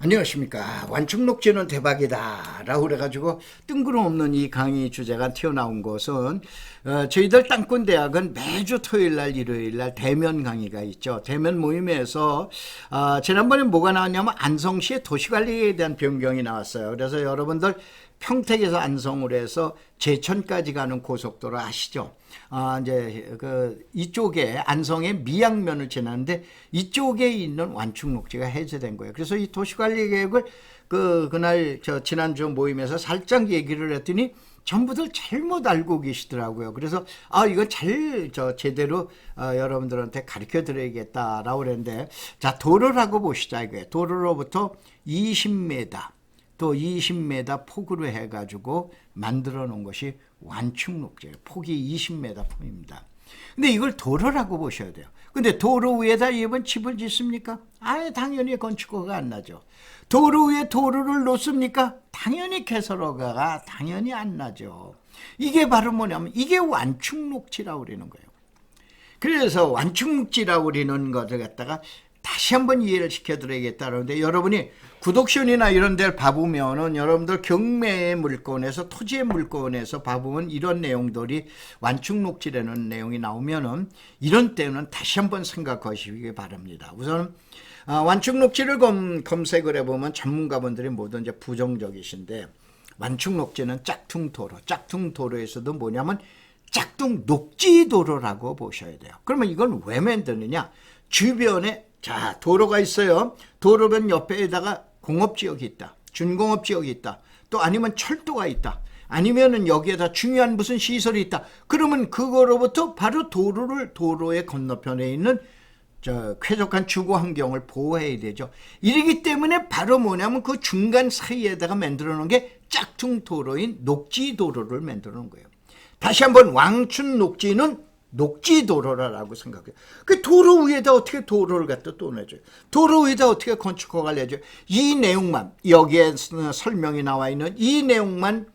안녕하십니까. 완충록지는 대박이다 라고 그래가지고 뜬구름없는 이 강의 주제가 튀어나온 것은 저희들 땅꾼대학은 매주 토요일날 일요일날 대면 강의가 있죠. 대면 모임에서 지난번에 뭐가 나왔냐면 안성시의 도시관리에 대한 변경이 나왔어요. 그래서 여러분들 평택에서 안성으로 해서 제천까지 가는 고속도로 아시죠? 이제 이쪽에 안성의 미양면을 지나는데 이쪽에 있는 완충록지가 해제된 거예요. 그래서 이 도시관리 계획을 그날 지난주 모임에서 살짝 얘기를 했더니 전부들 잘못 알고 계시더라고요. 그래서 이거 제대로 여러분들한테 가르쳐 드려야겠다라고 그랬는데, 자, 도로라고 보시자 이거예요. 도로로부터 20m 또 20m 폭으로 해가지고 만들어 놓은 것이 완충록지예요. 폭이 20m 폭입니다. 근데 이걸 도로라고 보셔야 돼요. 근데 도로 위에다 이번 집을 짓습니까? 당연히 건축허가 안 나죠. 도로 위에 도로를 놓습니까? 당연히 개설허가가 당연히 안 나죠. 이게 바로 뭐냐면 이게 완충록지라고 그러는 거예요. 그래서 완충록지라고 그러는 것을 갖다가 다시 한번 이해를 시켜드려야겠다는데, 여러분이 구독션이나 이런 데를 봐보면은 여러분들 경매의 물건에서 토지의 물건에서 봐보면 이런 내용들이 완충록지라는 내용이 나오면은 이런 때는 다시 한번 생각하시기 바랍니다. 우선 완충록지를 검색을 해보면 전문가분들이 모두 이제 부정적이신데, 완충록지는 짝퉁도로, 짝퉁도로에서도 뭐냐면 짝퉁녹지도로라고 보셔야 돼요. 그러면 이건 왜 만드느냐? 주변에 도로가 있어요. 도로변 옆에다가 공업지역이 있다, 준공업지역이 있다, 또 아니면 철도가 있다, 아니면은 여기에다 중요한 무슨 시설이 있다. 그러면 그거로부터 바로 도로의 건너편에 있는 쾌적한 주거 환경을 보호해야 되죠. 이러기 때문에 바로 뭐냐면 그 중간 사이에다가 만들어 놓은 게 짝퉁 도로인 녹지도로를 만들어 놓은 거예요. 다시 한번 완충록지는 녹지도로라고 생각해요. 그 도로 위에다 어떻게 도로를 갖다 또 내줘요? 도로 위에다 어떻게 건축허가를 내줘요? 이 내용만, 여기에 설명이 나와 있는 이 내용만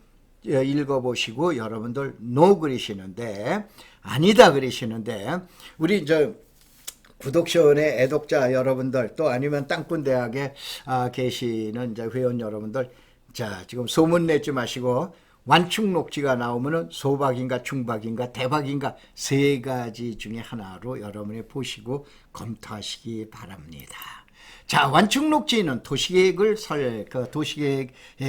읽어보시고 여러분들 노 그리시는데, 아니다 그리시는데, 우리 구독션의 애독자 여러분들, 또 아니면 땅꾼대학에 계시는 이제 회원 여러분들, 지금 소문 내지 마시고 완충록지가 나오면은 소박인가 중박인가 대박인가 세 가지 중에 하나로 여러분이 보시고 검토하시기 바랍니다. 자, 완충록지는 도시계획의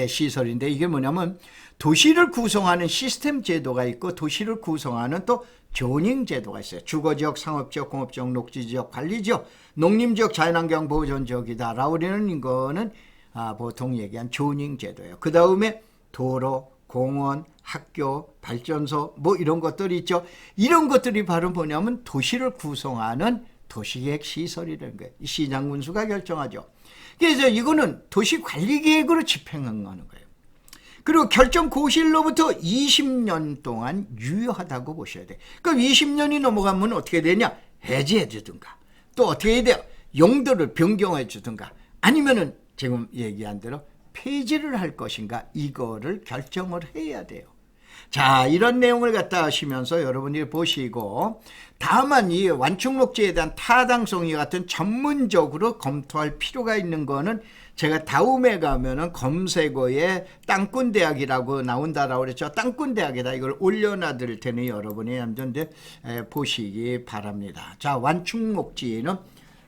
시설인데, 이게 뭐냐면 도시를 구성하는 시스템 제도가 있고 도시를 구성하는 또 조닝 제도가 있어요. 주거지역, 상업지역, 공업지역, 녹지지역, 관리지역, 농림지역, 자연환경 보존지역이다 라고 하는 거는 보통 얘기한 조닝 제도예요. 그 다음에 도로, 공원, 학교, 발전소 뭐 이런 것들이 있죠. 이런 것들이 바로 뭐냐면 도시를 구성하는 도시계획 시설이라는 거예요. 시장 군수가 결정하죠. 그래서 이거는 도시관리계획으로 집행하는 거예요. 그리고 결정 고시일로부터 20년 동안 유효하다고 보셔야 돼요. 그럼 20년이 넘어가면 어떻게 되냐? 해제해 주든가, 또 어떻게 해야 돼요? 용도를 변경해 주든가, 아니면은 지금 얘기한 대로 폐지를 할 것인가, 이거를 결정을 해야 돼요. 자, 이런 내용을 갖다 하시면서 여러분이 보시고, 다만 이 완충록지에 대한 타당성이 같은 전문적으로 검토할 필요가 있는 거는 제가 다음에 가면은 검색어에 땅꾼대학이라고 나온다라고 그랬죠. 땅꾼대학에다 이걸 올려놔 드릴 테니 여러분이 한번 보시기 바랍니다. 자, 완충록지는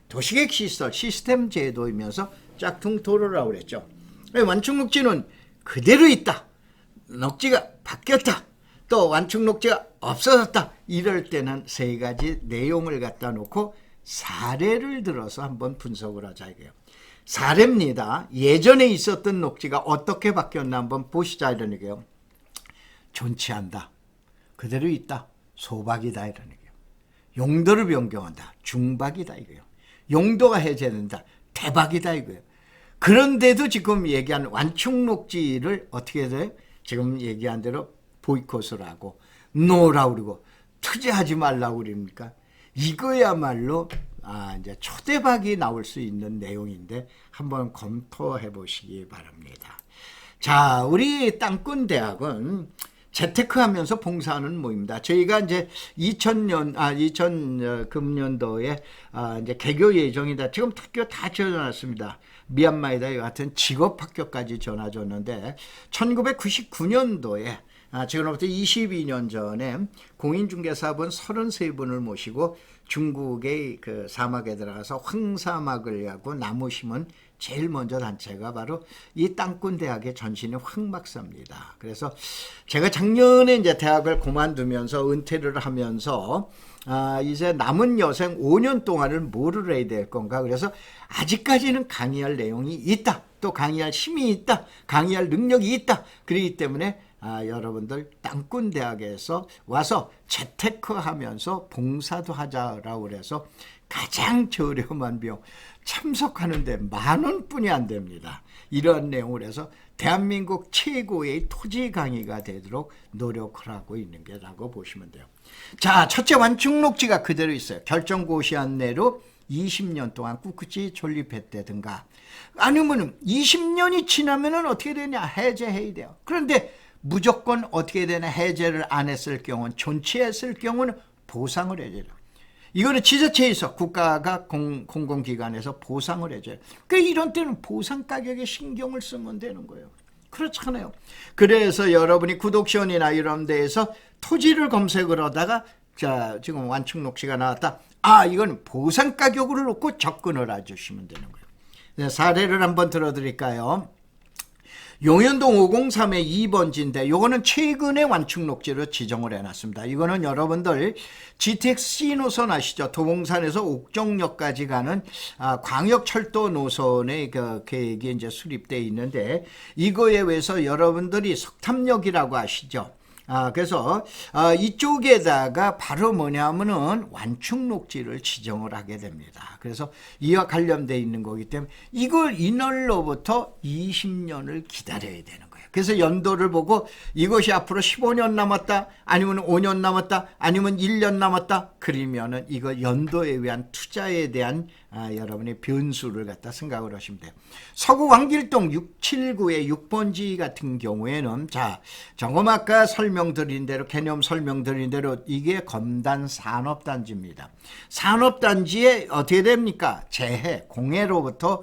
도시계획 시설, 시스템 제도이면서 짝퉁 도로라고 그랬죠. 완충록지는 그대로 있다, 녹지가 바뀌었다, 또 완충록지가 없어졌다, 이럴 때는 세 가지 내용을 갖다 놓고 사례를 들어서 한번 분석을 하자 이거예요. 사례입니다. 예전에 있었던 녹지가 어떻게 바뀌었나 한번 보시자 이런 얘기예요. 존치한다, 그대로 있다, 소박이다 이런 얘기예요. 용도를 변경한다, 중박이다 이거예요. 용도가 해제된다, 대박이다 이거예요. 그런데도 지금 얘기한 완충록지를 어떻게 해야 돼요? 지금 얘기한 대로 보이콧을 하고 노라고 그러고 투자하지 말라고 그럽니까? 이거야말로 이제 초대박이 나올 수 있는 내용인데 한번 검토해 보시기 바랍니다. 자, 우리 땅꾼대학은 재테크하면서 봉사하는 모임입니다. 저희가 이제 2000금년도에 이제 개교 예정이다. 지금 학교 다 지어놨습니다. 미얀마에다 같은 직업학교까지 전화줬는데 1999년도에 지금부터 22년 전에 공인중개사분 33분을 모시고 중국의 그 사막에 들어가서 황사막을 하고 나무 심은 제일 먼저 단체가 바로 이 땅꾼대학의 전신의 황 박사입니다. 그래서 제가 작년에 이제 대학을 그만두면서 은퇴를 하면서 이제 남은 여생 5년 동안을 뭐를 해야 될 건가. 그래서 아직까지는 강의할 내용이 있다. 또 강의할 힘이 있다. 강의할 능력이 있다. 그렇기 때문에 여러분들 땅꾼대학에서 와서 재테크하면서 봉사도 하자라고 그래서 가장 저렴한 비용 참석하는데 10,000원뿐이 안 됩니다. 이러한 내용을 해서 대한민국 최고의 토지 강의가 되도록 노력을 하고 있는 게라고 보시면 돼요. 자, 첫째 완충록지가 그대로 있어요. 결정고시한 내로 20년 동안 꿋꿋이 존립했다든가 아니면 20년이 지나면은 어떻게 되냐, 해제해야 돼요. 그런데 무조건 어떻게 되냐, 해제를 안 했을 경우는, 존치했을 경우는 보상을 해줘요. 이거는 지자체에서 국가가 공공기관에서 보상을 해줘요. 그러니까 이런 때는 보상 가격에 신경을 쓰면 되는 거예요. 그렇잖아요. 그래서 여러분이 구독시원이나 이런 데에서 토지를 검색을 하다가 자, 지금 완충록지가 나왔다. 이건 보상 가격으로 놓고 접근을 해주시면 되는 거예요. 사례를 한번 들어드릴까요? 용현동 503의 2번지인데 요거는 최근에 완충록지로 지정을 해놨습니다. 이거는 여러분들 GTX C 노선 아시죠? 도봉산에서 옥정역까지 가는 광역철도 노선의 그 계획이 이제 수립되어 있는데 이거에 의해서 여러분들이 석탑역이라고 아시죠? 그래서 이쪽에다가 바로 뭐냐면은 완충록지를 지정을 하게 됩니다. 그래서 이와 관련되어 있는 거기 때문에 이걸 이날로부터 20년을 기다려야 되는 거예요. 그래서 연도를 보고 이것이 앞으로 15년 남았다, 아니면 5년 남았다, 아니면 1년 남았다, 그러면은 이거 연도에 의한 투자에 대한 여러분의 변수를 갖다 생각을 하시면 돼요. 서구 왕길동 679의 6번지 같은 경우에는 자, 조금 아까 설명드린 대로, 개념 설명드린 대로 이게 검단 산업단지입니다. 산업단지에 어떻게 됩니까? 재해, 공해로부터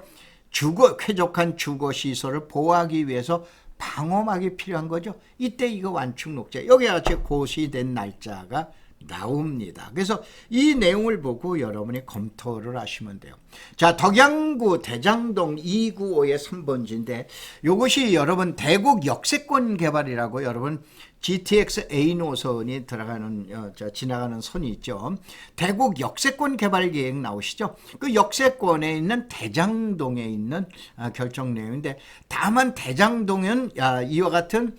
쾌적한 주거시설을 보호하기 위해서 방어막이 필요한 거죠. 이때 이거 완충록지, 여기 같이 고시된 날짜가 나옵니다. 그래서 이 내용을 보고 여러분이 검토를 하시면 돼요. 자, 덕양구 대장동 295의 3번지인데 이것이 여러분 대곡 역세권 개발이라고 여러분 GTX A 노선이 지나가는 선이 있죠. 대곡 역세권 개발 계획 나오시죠. 그 역세권에 있는 대장동에 있는 결정 내용인데 다만 대장동은 이와 같은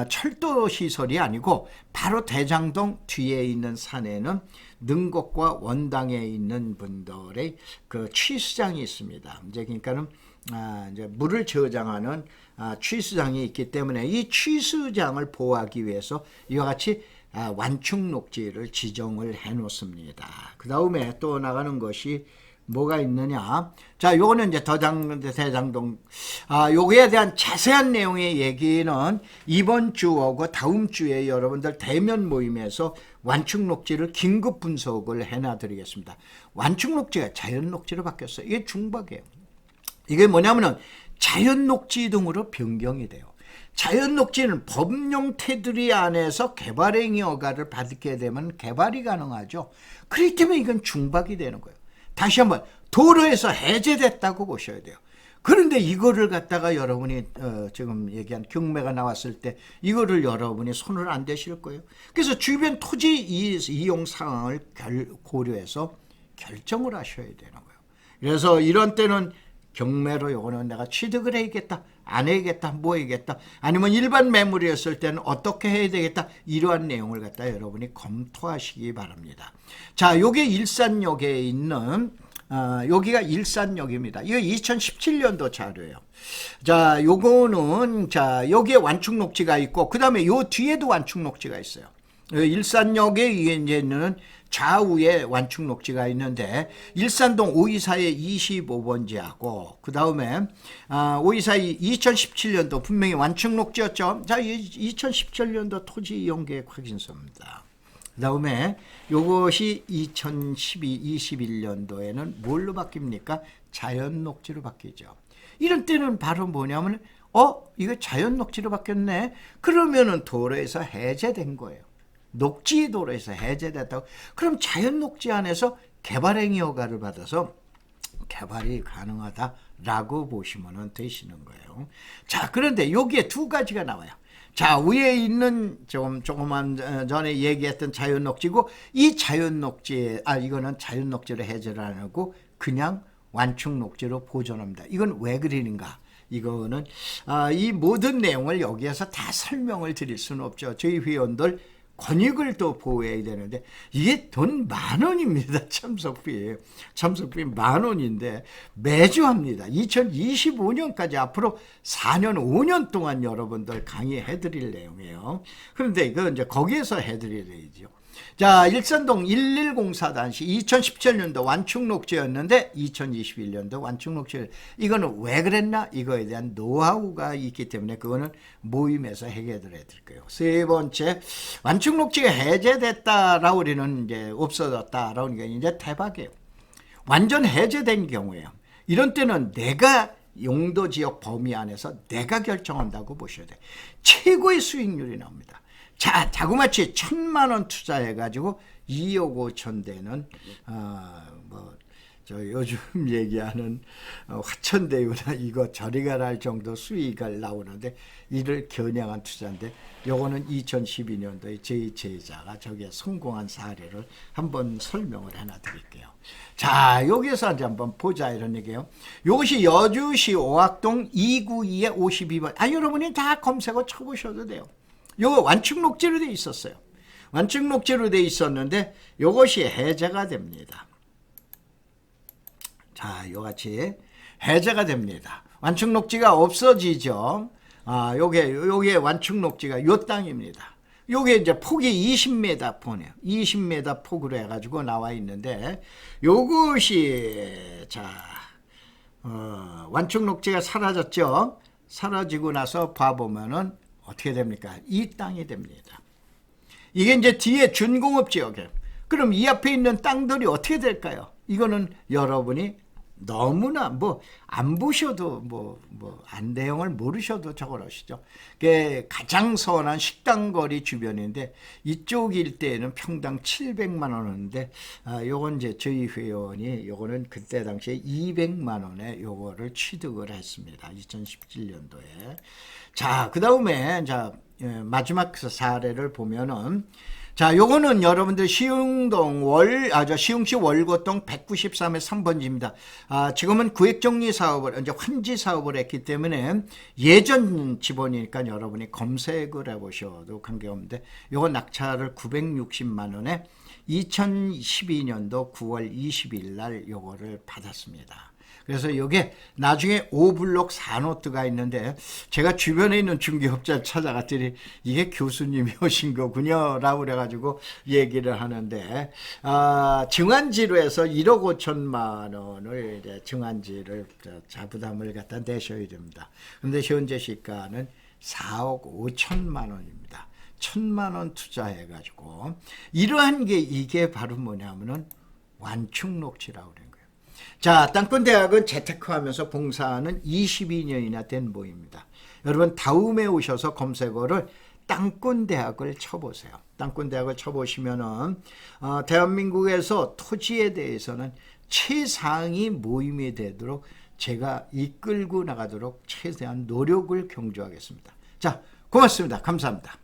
철도 시설이 아니고 바로 대장동 뒤에 있는 산에는 능곡과 원당에 있는 분들의 그 취수장이 있습니다. 이제 그러니까는 이제 물을 저장하는 취수장이 있기 때문에 이 취수장을 보호하기 위해서 이와 같이 완충록지를 지정을 해 놓습니다. 그 다음에 또 나가는 것이 뭐가 있느냐. 자, 요거는 이제 대장동, 요거에 대한 자세한 내용의 얘기는 이번 주하고 다음 주에 여러분들 대면 모임에서 완충록지를 긴급 분석을 해놔드리겠습니다. 완충록지가 자연녹지로 바뀌었어요. 이게 중박이에요. 이게 뭐냐면은 자연녹지 등으로 변경이 돼요. 자연녹지는 법령 테두리 안에서 개발행위 허가를 받게 되면 개발이 가능하죠. 그렇기 때문에 이건 중박이 되는 거예요. 다시 한번 도로에서 해제됐다고 보셔야 돼요. 그런데 이거를 갖다가 여러분이 지금 얘기한 경매가 나왔을 때 이거를 여러분이 손을 안 대실 거예요. 그래서 주변 토지 이용 상황을 고려해서 결정을 하셔야 되는 거예요. 그래서 이런 때는 경매로 요거는 내가 취득을 해야겠다, 안 해야겠다, 뭐 해야겠다, 아니면 일반 매물이었을 때는 어떻게 해야 되겠다, 이러한 내용을 갖다 여러분이 검토하시기 바랍니다. 자, 요게 일산역에 있는 여기가 일산역입니다. 이거 2017년도 자료예요. 자, 요거는 자, 여기에 완충록지가 있고 그 다음에 요 뒤에도 완충록지가 있어요. 일산역에 이제는 좌우에 완충 녹지가 있는데 일산동 524의 25번지하고 그 다음에 524의 2017년도 분명히 완충 녹지였죠. 자, 2017년도 토지 이용 계획 확인서입니다. 그 다음에 요것이 2012, 21년도에는 뭘로 바뀝니까? 자연 녹지로 바뀌죠. 이런 때는 바로 뭐냐면 이거 자연 녹지로 바뀌었네. 그러면은 도로에서 해제된 거예요. 녹지 도로에서 해제됐다고. 그럼 자연 녹지 안에서 개발행위 허가를 받아서 개발이 가능하다라고 보시면 되시는 거예요. 자, 그런데 여기에 두 가지가 나와요. 자, 위에 있는 조금만 전에 얘기했던 자연 녹지고, 이 자연 녹지에 이거는 자연 녹지로 해제를 안 하고 그냥 완충 녹지로 보존합니다. 이건 왜 그러는가? 이거는 이 모든 내용을 여기에서 다 설명을 드릴 수는 없죠. 저희 회원들 권익을 또 보호해야 되는데 이게 돈 10,000원입니다. 참석비 10,000원인데 매주 합니다. 2025년까지 앞으로 4년 5년 동안 여러분들 강의해 드릴 내용이에요. 그런데 이거 이제 거기에서 해 드려야죠. 자, 일산동 1104단시 2017년도 완충 녹지였는데 2021년도 완충 녹지. 이거는 왜 그랬나? 이거에 대한 노하우가 있기 때문에 그거는 모임에서 해결해 드릴 거예요. 세 번째, 완충 녹지가 해제됐다라고 우리는 이제 없어졌다라고 하니까 이제 대박이에요. 완전 해제된 경우에요. 이런 때는 내가 용도 지역 범위 안에서 내가 결정한다고 보셔야 돼. 최고의 수익률이 나옵니다. 자, 자그마치 1,000만 원 투자해가지고 2억 5천 되는 저 요즘 얘기하는 화천대유나 이거 저리 가라 할 정도 수익을 나오는데 이를 겨냥한 투자인데 요거는 2012년도에 제 제자가 저기에 성공한 사례를 한번 설명을 해놔 드릴게요. 자, 여기서 이제 한번 보자 이런 얘기예요. 이것이 여주시 오악동 292의 52번. 여러분이 다 검색어 쳐보셔도 돼요. 요거 완충 녹지로 돼 있었어요. 완충 녹지로 돼 있었는데 요것이 해제가 됩니다. 자, 요같이 해제가 됩니다. 완충 녹지가 없어지죠. 요게 완충 녹지가 요 땅입니다. 요게 이제 폭이 20m 포네요. 20m 폭으로 해가지고 나와 있는데 요것이 완충 녹지가 사라졌죠. 사라지고 나서 봐보면은 어떻게 됩니까? 이 땅이 됩니다. 이게 이제 뒤에 준공업 지역이에요. 그럼 이 앞에 있는 땅들이 어떻게 될까요? 이거는 여러분이 너무나 안 보셔도 안 내용을 모르셔도 적어놓으시죠. 가장 선한 식당거리 주변인데 이쪽 일대에는 평당 700만 원인데 요건 이제 저희 회원이 요거는 그때 당시에 200만 원에 요거를 취득을 했습니다. 2017년도에. 자, 그 다음에 마지막 사례를 보면은 자, 요거는 여러분들 시흥동 시흥시 월고동 193의 3번지입니다. 지금은 구획정리 사업을, 이제 환지 사업을 했기 때문에 예전 지번이니까 여러분이 검색을 해보셔도 관계없는데, 요거 낙찰을 960만 원에 2012년도 9월 20일 날 요거를 받았습니다. 그래서 이게 나중에 5블록 산호트가 있는데 제가 주변에 있는 중개업자를 찾아갔더니 이게 교수님이 오신 거군요 라고 그래가지고 얘기를 하는데 증안지로 해서 1억 5천만 원을 이제 증안지를 자부담을 갖다 내셔야 됩니다. 근데 현재 시가는 4억 5천만 원입니다. 1,000만 원 투자해가지고 이러한 게 이게 바로 뭐냐면은 완충 녹지라고 그래요. 자, 땅권대학은 재테크하면서 봉사하는 22년이나 된 모임입니다. 여러분 다음에 오셔서 검색어를 땅권대학을 쳐보세요. 땅권대학을 쳐보시면은 대한민국에서 토지에 대해서는 최상위 모임이 되도록 제가 이끌고 나가도록 최대한 노력을 경주하겠습니다. 자, 고맙습니다. 감사합니다.